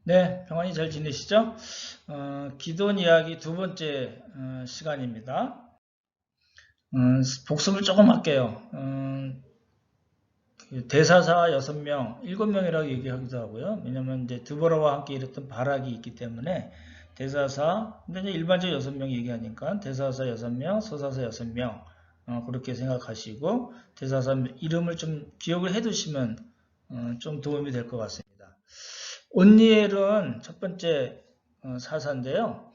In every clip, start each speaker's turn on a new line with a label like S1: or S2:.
S1: 네, 평안히 잘 지내시죠? 기도원 이야기 두 번째 시간입니다. 복습을 조금 할게요. 대사사 6명, 7명이라고 얘기하기도 하고요. 왜냐면 이제 드보라와 함께 일했던 바락이 있기 때문에 대사사, 근데 이제 일반적으로 6명 얘기하니까 대사사 6명, 서사사 6명, 그렇게 생각하시고 대사사 이름을 좀 기억을 해 두시면 좀 도움이 될 것 같습니다. 온니엘은 첫 번째 사사인데요.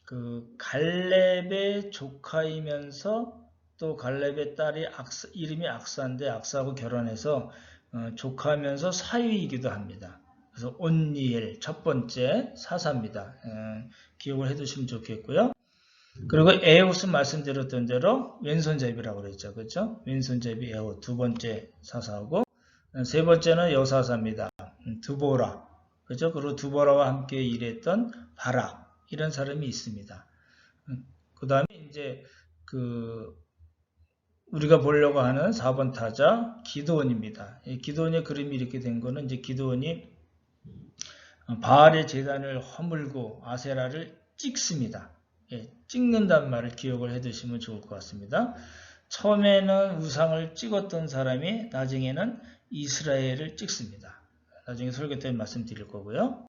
S1: 그 갈렙의 조카이면서 또 갈렙의 딸이 이름이 악사인데 악사하고 결혼해서 조카면서 사위이기도 합니다. 그래서 온니엘 첫 번째 사사입니다. 기억을 해두시면 좋겠고요. 그리고 에웃은 말씀드렸던 대로 왼손잡이라고 그랬죠. 그렇죠? 왼손잡이 에웃 두 번째 사사하고 세 번째는 여사사입니다. 드보라. 그죠? 그리고 두보라와 함께 일했던 바락 이런 사람이 있습니다. 그 다음에 이제 우리가 보려고 하는 4번 타자 기드온입니다. 기드온의 그림이 이렇게 된 거는 이제 기드온이 바알의 제단을 허물고 아세라를 찍습니다. 찍는다는 말을 기억을 해두시면 좋을 것 같습니다. 처음에는 우상을 찍었던 사람이 나중에는 이스라엘을 찍습니다. 나중에 설교 때 말씀드릴 거고요.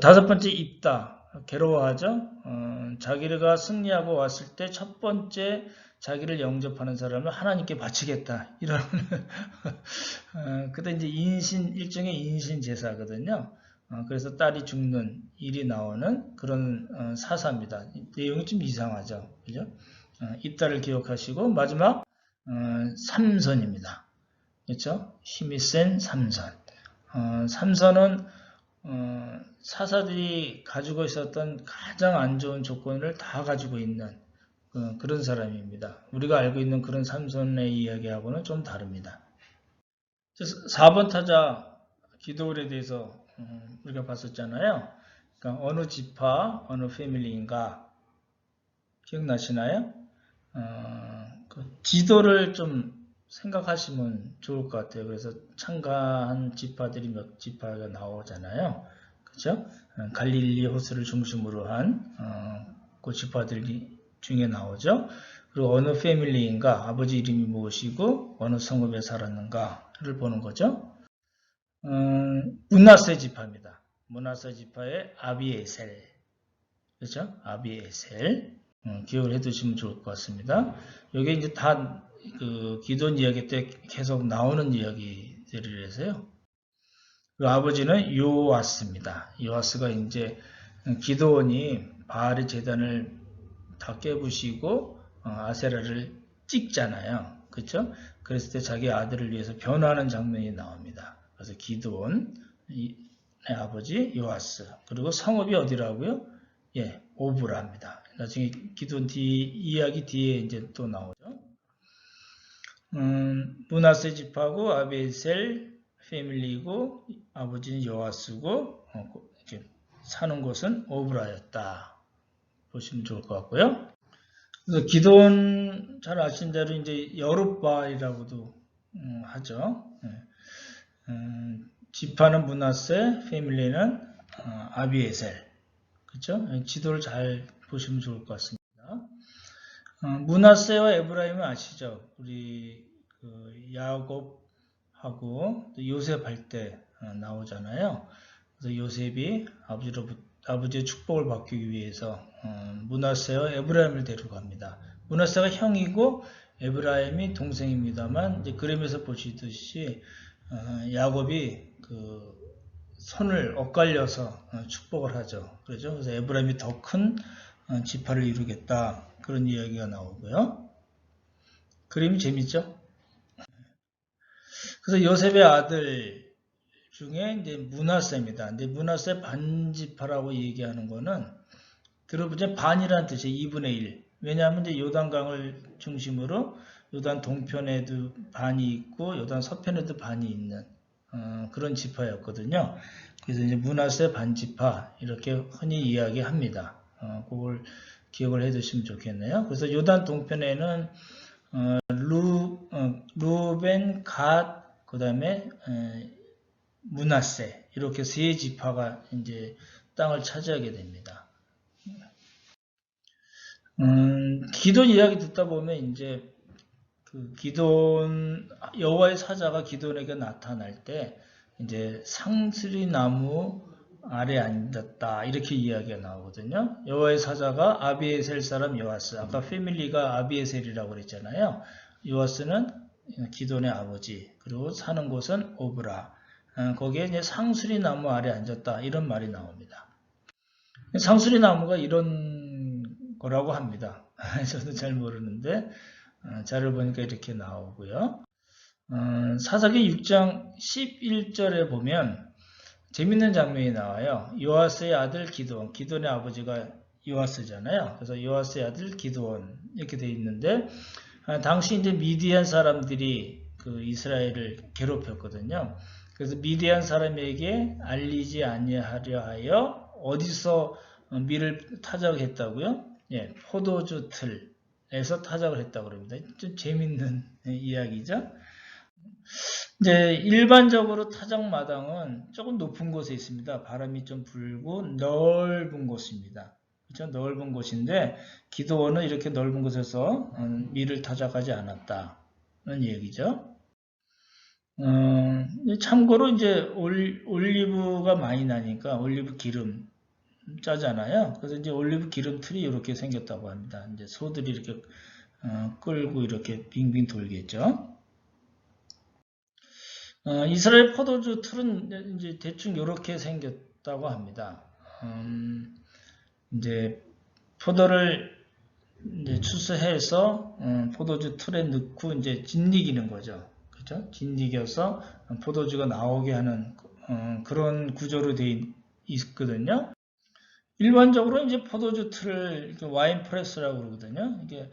S1: 다섯 번째 입다. 괴로워하죠. 자기가 승리하고 왔을 때 첫 번째 자기를 영접하는 사람을 하나님께 바치겠다. 이런 그때 이제 일종의 인신 제사거든요. 그래서 딸이 죽는 일이 나오는 그런 사사입니다. 내용이 좀 이상하죠. 그죠? 입다를 기억하시고 마지막 삼손입니다. 그렇죠? 힘이 센 삼손. 삼손은 사사들이 가지고 있었던 가장 안 좋은 조건을 다 가지고 있는 그런 사람입니다. 우리가 알고 있는 그런 삼손의 이야기하고는 좀 다릅니다. 4번 타자 기도울에 대해서 우리가 봤었잖아요. 그러니까 어느 지파, 어느 패밀리인가 기억나시나요? 지도를 좀 생각하시면 좋을 것 같아요. 그래서 참가한 지파들이 몇 지파가 나오잖아요. 그렇죠? 갈릴리 호수를 중심으로 한 그 지파들 중에 나오죠. 그리고 어느 패밀리인가, 아버지 이름이 무엇이고 어느 성읍에 살았는가를 보는 거죠. 므낫세 지파입니다. 므낫세 지파의 아비에셀, 그렇죠? 아비에셀. 기억을 해두시면 좋을 것 같습니다. 여기 이제 다 기도원 이야기 때 계속 나오는 이야기들이라서요. 그 아버지는 요아스입니다. 요아스가 이제 기도원이 바알의 제단을 다 깨부시고 아세라를 찍잖아요. 그렇죠? 그랬을 때 자기 아들을 위해서 변화하는 장면이 나옵니다. 그래서 기도원의 아버지 요아스. 그리고 성읍이 어디라고요? 예, 오브라입니다. 나중에 기도원 이야기 뒤에 이제 또 나오죠. 므낫세 지파고 아비에셀 패밀리고 아버지는 요아스고 이렇게 사는 곳은 오브라였다. 보시면 좋을 것 같고요. 그래서 기도원 잘 아시는 대로 이제 여룻바알이라고도 하죠. 지파는 므낫세, 패밀리는 아비에셀. 그렇죠? 지도를 잘 보시면 좋을 것 같습니다. 므낫세와 에브라임은 아시죠? 우리 야곱하고 요셉 할 때 나오잖아요. 그래서 요셉이 아버지의 축복을 받기 위해서 므낫세와 에브라임을 데려갑니다. 므낫세가 형이고 에브라임이 동생입니다만 이제 그림에서 보시듯이 야곱이 손을 엇갈려서 축복을 하죠. 그렇죠? 그래서 에브라임이 더 큰 지파를 이루겠다. 그런 이야기가 나오고요. 그림이 재밌죠? 그래서 요셉의 아들 중에 이제 므낫세입니다. 근데 므낫세 반지파라고 얘기하는 거는 들어보자 반이라는 뜻이에요. 2분의 1. 왜냐하면 이제 요단강을 중심으로 요단 동편에도 반이 있고 요단 서편에도 반이 있는 그런 지파였거든요. 그래서 이제 므낫세 반지파 이렇게 흔히 이야기합니다. 그걸 기억을 해두시면 좋겠네요. 그래서 요단 동편에는 루벤, 갓, 그 다음에 므낫세 이렇게 세 지파가 이제 땅을 차지하게 됩니다. 기돈 이야기 듣다 보면 이제 그 기돈 여호와의 사자가 기돈에게 나타날 때 이제 상수리 나무 아래 앉았다 이렇게 이야기가 나오거든요. 여호와의 사자가 아비에셀 사람 요아스, 아까 패밀리가 아비에셀이라고 그랬잖아요. 요아스는 기돈의 아버지, 그리고 사는 곳은 오브라. 거기에 이제 상수리 나무 아래 앉았다 이런 말이 나옵니다. 상수리 나무가 이런 거라고 합니다. 저도 잘 모르는데 자료를 보니까 이렇게 나오고요. 사사기 6장 11절에 보면 재밌는 장면이 나와요. 요아스의 아들 기드온, 기드온의 아버지가 요아스잖아요. 그래서 요아스의 아들 기드온 이렇게 돼 있는데 당시 이제 미디안 사람들이 그 이스라엘을 괴롭혔거든요. 그래서 미디안 사람에게 알리지 아니하려 하여 어디서 밀을 타작했다고요? 예, 포도주 틀에서 타작을 했다고 합니다. 좀 재밌는 이야기죠. 이제 일반적으로 타작마당은 조금 높은 곳에 있습니다. 바람이 좀 불고 넓은 곳입니다. 그렇죠? 넓은 곳인데 기드온은 이렇게 넓은 곳에서 밀을 타작하지 않았다는 얘기죠. 참고로 이제 올리브가 많이 나니까 올리브 기름 짜잖아요. 그래서 이제 올리브 기름 틀이 이렇게 생겼다고 합니다. 이제 소들이 이렇게 끌고 이렇게 빙빙 돌겠죠. 이스라엘 포도주 틀은 이제 대충 이렇게 생겼다고 합니다. 이제 포도를 이제 추수해서 포도주 틀에 넣고 이제 짓이기는 거죠. 그렇죠? 짓이겨서 포도주가 나오게 하는 그런 구조로 되어 있거든요. 일반적으로 이제 포도주 틀을 와인 프레스라고 그러거든요. 이게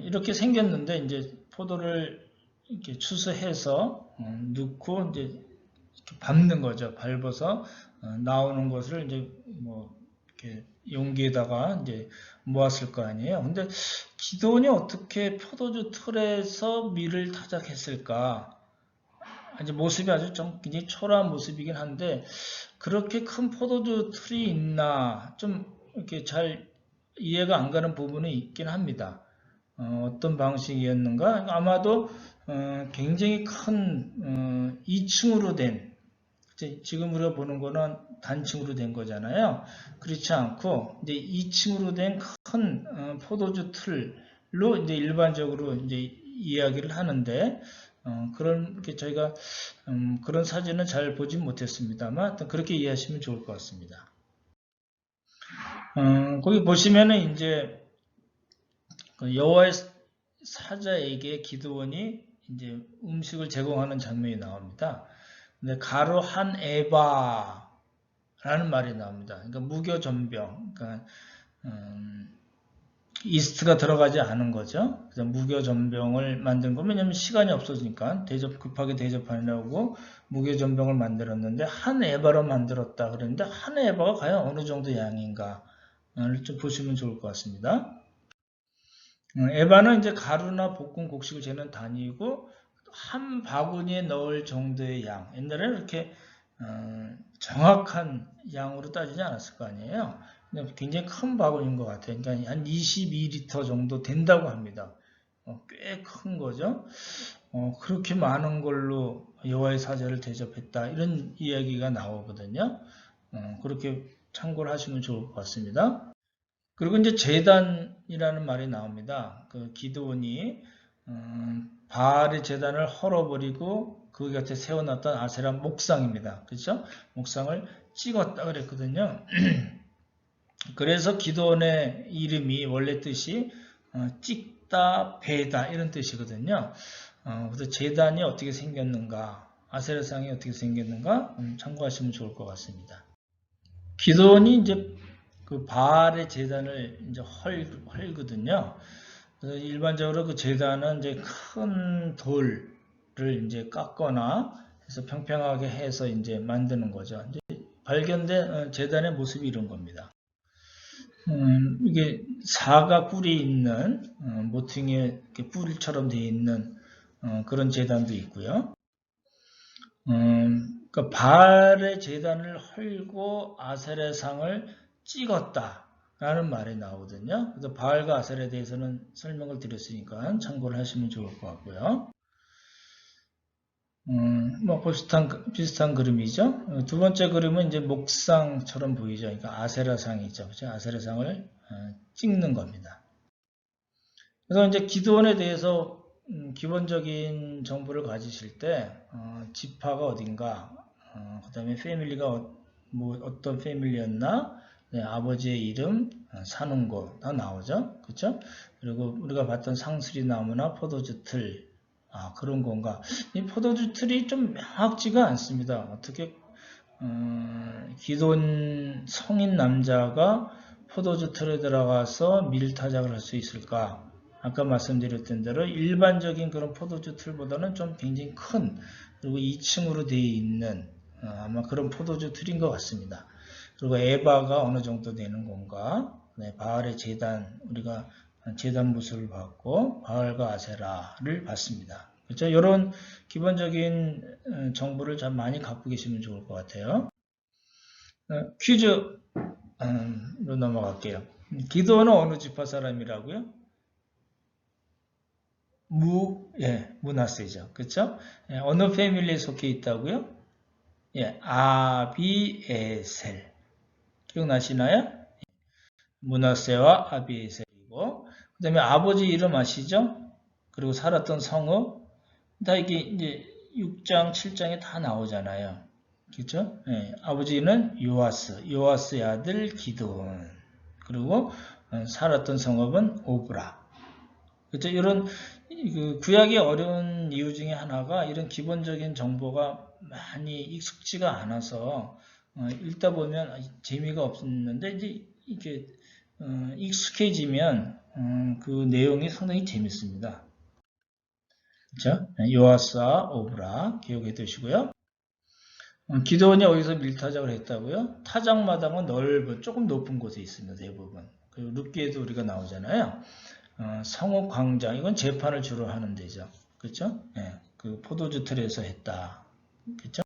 S1: 이렇게 생겼는데 이제 포도를 이렇게 추수해서 넣고 이제 이렇게 밟는 거죠. 밟아서 나오는 것을 이제 뭐 이렇게 용기에다가 이제 모았을 거 아니에요. 근데 기드온이 어떻게 포도주 틀에서 밀을 타작했을까? 이제 모습이 아주 좀 굉장히 초라한 모습이긴 한데 그렇게 큰 포도주 틀이 있나 좀 이렇게 잘 이해가 안 가는 부분이 있긴 합니다. 어떤 방식이었는가? 아마도 굉장히 큰 2층으로 된 지금 우리가 보는 거는 단층으로 된 거잖아요. 그렇지 않고 이제 2층으로 된 큰 포도주 틀로 이제 일반적으로 이제 이야기를 하는데 그렇게 저희가 그런 사진은 잘 보진 못했습니다만 그렇게 이해하시면 좋을 것 같습니다. 거기 보시면은 이제 여호와의 사자에게 기드온이 이제 음식을 제공하는 장면이 나옵니다. 근데 가루 한 에바라는 말이 나옵니다. 그러니까 무교전병, 그러니까 이스트가 들어가지 않은 거죠. 그래서 무교전병을 만든 거, 왜냐면 시간이 없어지니까 급하게 대접하려고 무교전병을 만들었는데 한 에바로 만들었다 그랬는데 한 에바가 과연 어느 정도 양인가를 좀 보시면 좋을 것 같습니다. 에바는 이제 가루나 볶은 곡식을 재는 단위고 한 바구니에 넣을 정도의 양. 옛날에는 이렇게 정확한 양으로 따지지 않았을 거 아니에요. 굉장히 큰 바구니인 것 같아요. 그러니까 한 22리터 정도 된다고 합니다. 꽤 큰 거죠. 그렇게 많은 걸로 여호와의 사자를 대접했다. 이런 이야기가 나오거든요. 그렇게 참고를 하시면 좋을 것 같습니다. 그리고 이제 제단이라는 말이 나옵니다. 그 기드온이 바알의 제단을 헐어버리고 그 곁에 세워놨던 아세라 목상입니다. 그렇죠? 목상을 찍었다 그랬거든요. 그래서 기드온의 이름이 원래 뜻이 찍다, 베다 이런 뜻이거든요. 그래서 제단이 어떻게 생겼는가, 아세라상이 어떻게 생겼는가 참고하시면 좋을 것 같습니다. 기드온이 이제 그 바알의 제단을 이제 헐거든요. 그래서 일반적으로 그 제단은 이제 큰 돌을 이제 깎거나 해서 평평하게 해서 이제 만드는 거죠. 이제 발견된 제단의 모습이 이런 겁니다. 이게 사과 뿔이 있는 모퉁이에 뿔처럼 되어 있는 그런 제단도 있고요. 그러니까 바알의 제단을 헐고 아셀의 상을 찍었다라는 말이 나오거든요. 그래서 바알과 아셀에 대해서는 설명을 드렸으니까 참고를 하시면 좋을 것 같고요. 뭐 비슷한 그림이죠. 두 번째 그림은 이제 목상처럼 보이죠. 그러니까 아세라상이죠. 그렇죠? 아세라상을 찍는 겁니다. 그래서 이제 기도원에 대해서 기본적인 정보를 가지실 때 지파가 어딘가, 그다음에 패밀리가 뭐 어떤 패밀리였나, 네, 아버지의 이름, 사는 곳 다 나오죠. 그렇죠? 그리고 우리가 봤던 상수리 나무나 포도주 틀, 그런 건가? 이 포도주 틀이 좀 명확지가 않습니다. 어떻게 기존 성인 남자가 포도주 틀에 들어가서 밀타작을 할 수 있을까? 아까 말씀드렸던 대로 일반적인 그런 포도주 틀보다는 좀 굉장히 큰, 그리고 2층으로 되어 있는 아마 그런 포도주 틀인 것 같습니다. 그리고 에바가 어느 정도 되는 건가? 네, 바알의 제단, 우리가 제단 모습을 봤고 바알과 아세라를 봤습니다. 그렇죠? 이런 기본적인 정보를 좀 많이 갖고 계시면 좋을 것 같아요. 퀴즈로 넘어갈게요. 기도는 어느 지파 사람이라고요? 문하세죠. 그렇죠? 어느 패밀리에 속해 있다고요? 아비에셀. 기억나시나요? 문하세와 아비에셀이고, 그 다음에 아버지 이름 아시죠? 그리고 살았던 성읍, 다 이게 이제 6장, 7장에 다 나오잖아요. 그렇죠? 아버지는 요아스의 아들 기드온. 그리고 살았던 성읍은 오브라. 그렇죠? 이런 구약이 어려운 이유 중에 하나가 이런 기본적인 정보가 많이 익숙지가 않아서 읽다 보면 재미가 없는데 이제 이렇게 익숙해지면 그 내용이 상당히 재밌습니다. 그렇죠? 요아스와 오브라 기억해 두시고요. 기도원이 어디서 밀타작을 했다고요? 타작마당은 넓은 조금 높은 곳에 있습니다. 대부분. 그리고 룻기에도 우리가 나오잖아요. 성읍 광장, 이건 재판을 주로 하는 데죠. 그렇죠? 그 포도주 틀에서 했다. 그렇죠?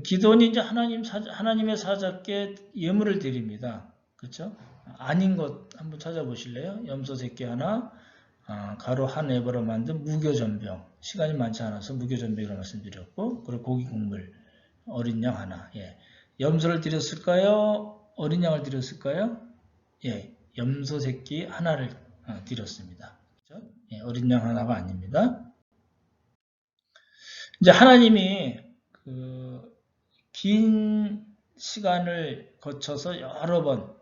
S1: 기도원이 이제 하나님의 사자께 예물을 드립니다. 그렇죠? 아닌 것 한번 찾아보실래요? 염소 새끼 하나, 가루 한 에버로 만든 무교전병. 시간이 많지 않아서 무교전병이라고 말씀드렸고, 그리고 고기 국물, 어린 양 하나. 염소를 드렸을까요? 어린 양을 드렸을까요? 염소 새끼 하나를 드렸습니다. 그렇죠? 어린 양 하나가 아닙니다. 이제 하나님이 긴 시간을 거쳐서 여러 번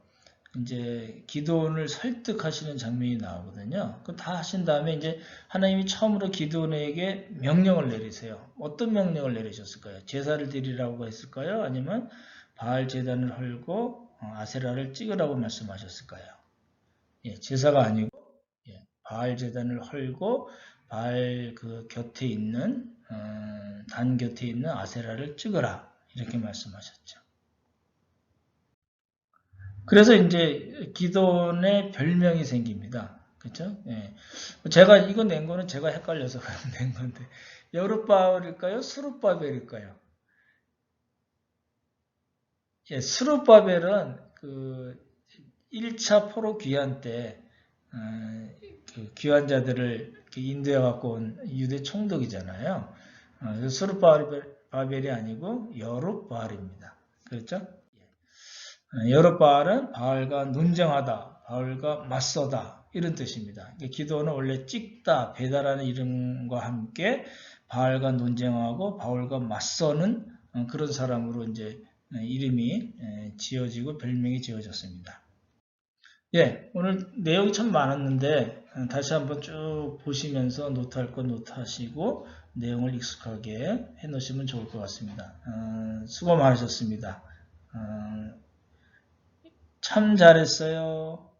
S1: 이제 기도원을 설득하시는 장면이 나오거든요. 그 다 하신 다음에 이제 하나님이 처음으로 기도원에게 명령을 내리세요. 어떤 명령을 내리셨을까요? 제사를 드리라고 했을까요? 아니면 바알 제단을 헐고 아세라를 찍으라고 말씀하셨을까요? 제사가 아니고 바알 제단을 헐고 바알 그 곁에 있는 단 곁에 있는 아세라를 찍으라 이렇게 말씀하셨죠. 그래서 이제 기도원의 별명이 생깁니다. 그렇죠? 제가 이거 낸 거는 제가 헷갈려서 낸 건데 여룻바벨일까요? 스룹바벨일까요? 스룹바벨은 그 1차 포로 귀환 때 그 귀환자들을 인도해 갖고 온 유대 총독이잖아요. 스룹바벨이 아니고 여룻바알입니다. 그렇죠? 여룻바알은 바알과 논쟁하다, 바알과 맞서다 이런 뜻입니다. 기도는 원래 찍다, 배달하는 이름과 함께 바알과 논쟁하고 바알과 맞서는 그런 사람으로 이제 이름이 지어지고 별명이 지어졌습니다. 오늘 내용이 참 많았는데 다시 한번 쭉 보시면서 노트할 건 노트하시고 내용을 익숙하게 해놓으시면 좋을 것 같습니다. 수고 많으셨습니다. 참 잘했어요.